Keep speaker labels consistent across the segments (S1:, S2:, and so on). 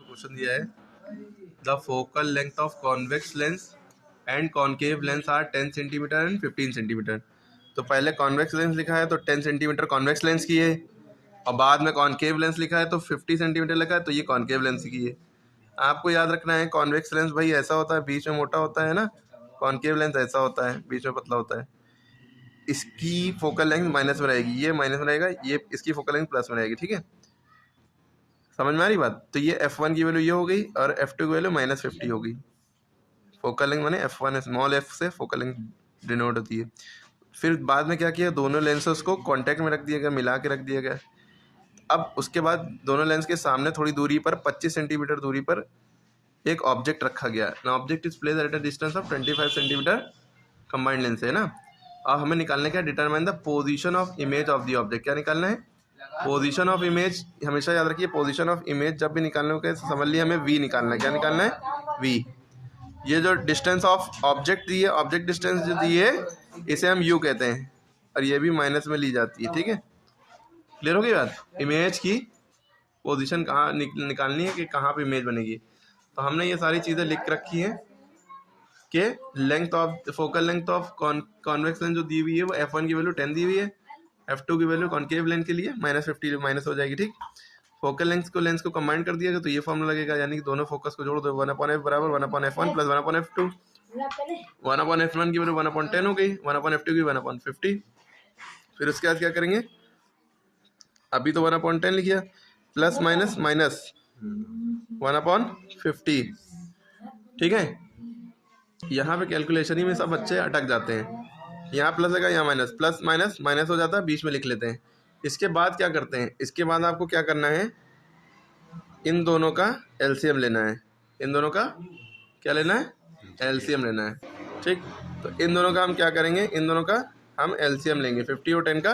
S1: Question दिया है the focal length of convex lens and concave lens are 10 centimetre and 15 centimetre. तो पहले convex lens लिखा है तो 10 सेंटीमीटर कॉन्वेक्स लेंस की है, और बाद में कॉन्केव लेंस लिखा है तो 50 सेंटीमीटर लिखा है, तो ये कॉन्केव लेंस की है। आपको याद रखना है कॉन्वेक्स लेंस भाई ऐसा होता है, बीच में मोटा होता है ना, कॉन्केव लेंस ऐसा होता है, बीच में पतला होता है। इसकी फोकल लेंथ माइनस में रहेगी, ये माइनस में रहेगा, ये इसकी फोकल लेंथ प्लस में रहेगी। ठीक है, समझ में आ रही बात? तो ये f1 की वैल्यू ये हो गई और f2 की वैल्यू -50 हो गई। फोकल लेंथ माने f1 स्मॉल f से फोकल लेंथ डिनोट होती है। फिर बाद में क्या किया, दोनों लेंसेस को कांटेक्ट में रख दिया गया, मिला के रख दिया गया। अब उसके बाद दोनों लेंस के सामने थोड़ी दूरी पर 25 सेंटीमीटर दूरी पर एक ऑब्जेक्ट रखा गया। Object is placed at a distance of 25 centimetre combined lens है ना। और हमें निकालने का determine the position of image of the object. क्या निकालना है? Position of image. हमेशा याद रखिए पोजीशन ऑफ इमेज जब भी निकालने को समझ लिया हमें v निकालना है। क्या निकालना है? v। ये जो डिस्टेंस ऑफ ऑब्जेक्ट दी है, ऑब्जेक्ट डिस्टेंस जो दी है, इसे हम u कहते हैं, और ये भी माइनस में ली जाती है। ठीक है, क्लियर हो गई बात? इमेज की पोजीशन कहाँ निकालनी है कि कहाँ पे इमेज बनेगी। तो हमने ये सारी चीज़ें लिख रखी हैं कि length of focal length of convex lens जो दी हुई है वो f1 की वैल्यू 10 दी हुई है, f2 की वैल्यू कॉन्केव लेंस के लिए -50 माइनस हो जाएगी। ठीक, फोकल लेंस को कंबाइन कर दिया गया तो ये फॉर्मूला लगेगा, यानी कि दोनों फोकस को जोड़ दो, 1/f बराबर 1/f1 प्लस 1/f2। 1/f1 की वैल्यू 1/10 हो गई, 1/f2 की 1/50। फिर उसके बाद क्या करेंगे, अभी तो 1/10 लिख दिया, प्लस माइनस माइनस 1/50। ठीक है, यहाँ पे कैलकुलेशन ही में सब बच्चे अटक जाते हैं। यहाँ प्लस लगा, यहाँ माइनस, प्लस माइनस माइनस हो जाता है, बीच में लिख लेते हैं। इसके बाद क्या करते हैं, इसके बाद आपको क्या करना है, इन दोनों का एलसीएम लेना है। इन दोनों का क्या लेना है? एलसीएम लेना है। ठीक, तो इन दोनों का हम क्या करेंगे, इन दोनों का हम एलसीएम लेंगे। 50 और 10 का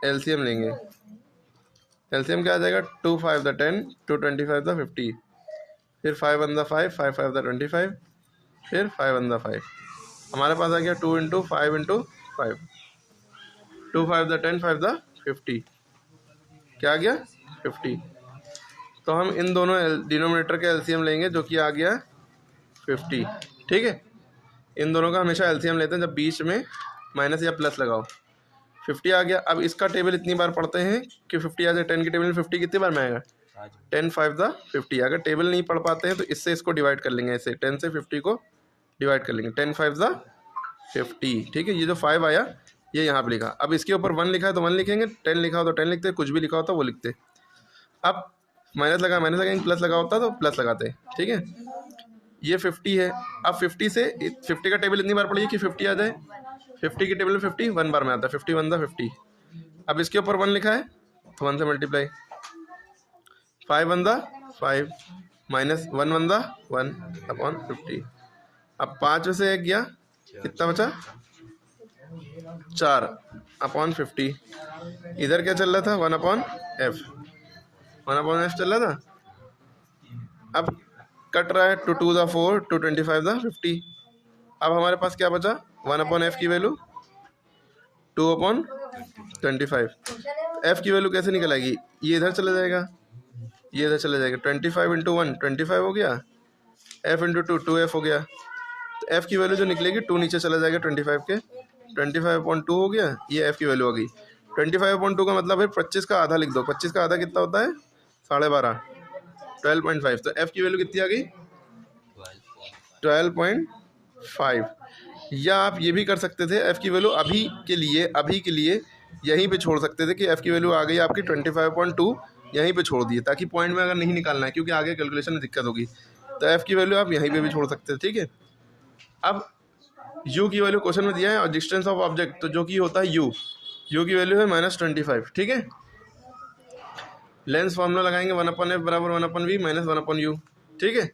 S1: एलसीएम लेंगे। एलसीएम क्या आ जाएगा? 2 5 द 10, 2 25 द 50, फिर 5 1 द 5, 5 5 द 25, फिर 5 1 द 5। हमारे पास आ गया 2 × 5 × 5, 2 5 द 10, 5 द 50, क्या आ गया? 50। तो हम इन दोनों डिनोमिनेटर के एलसीएम लेंगे जो कि आ गया 50। ठीक है, इन दोनों का हमेशा एलसीएम लेते हैं जब बीच में माइनस या प्लस लगाओ। 50 आ गया। अब इसका टेबल इतनी बार पढ़ते हैं कि 50 आ जाए। 10 की टेबल में 50 कितनी बार में आएगा? 10 5 द 50। अगर टेबल नहीं पढ़ पाते हैं तो इससे इसको डिवाइड कर लेंगे, ऐसे 10 से 50 को डिवाइड कर लेंगे, 10 5 द 50। ठीक है, ये जो 5 आया ये यहाँ पे लिखा। अब इसके ऊपर 1 लिखा है तो 1 लिखेंगे, 10 लिखा हो तो 10 लिखते, कुछ भी लिखा होता वो लिखते। अब माइनस लगा माइनस लगाएंगे, प्लस लगा होता तो प्लस लगाते। ठीक है, ये 50 है। अब 50 से 50 का टेबल इतनी बार पढ़िए कि 50 आ जाए। 50 की टेबल में 50 1 बार में आता है, 50 1 द 50। अब इसके ऊपर 1 लिखा है तो 1 से मल्टीप्लाई, 5 1 द 5 माइनस 1 1 द 1/50। अब 5 में से 1 गया, कितना बचा? 4/50। इधर क्या चल रहा था? 1/f, 1/f चल रहा था। अब कट रहा है 2 2 द 4, 2 25 द 50। अब हमारे पास क्या बचा? 1/f की वैल्यू 2/25। f की वैल्यू कैसे निकल आएगी? ये इधर चला जाएगा, ये इधर चला जाएगा। 25 × 1 25 हो गया, f × 2 2f हो गया। तो f की वैल्यू जो निकलेगी 2 नीचे चला जाएगा 25 के, 25/2 हो गया। ये f की वैल्यू आ गई। 25/2 का मतलब है 25 का आधा लिख दो। 25 का आधा कितना होता है? 12.5, 12.5। तो f की वैल्यू कितनी आ गई? 12.5। या आप ये भी कर सकते थे, f की वैल्यू अभी के लिए यहीं पे छोड़ सकते थे कि f की वैल्यू आ गई आपकी 25.2, यहीं पे छोड़ दिए, ताकि पॉइंट में अगर नहीं निकालना है क्योंकि आगे कैलकुलेशन में दिक्कत होगी, तो f की वैल्यू आप यहीं पे भी छोड़ सकते थे। ठीक है, अब u की वैल्यू क्वेश्चन में दिया है और डिस्टेंस ऑफ ऑब्जेक्ट तो जो कि होता है u की वैल्यू है -25। ठीक है, लेंस फॉर्मूला लगाएंगे 1/f बराबर 1/v माइनस 1/u। ठीक है,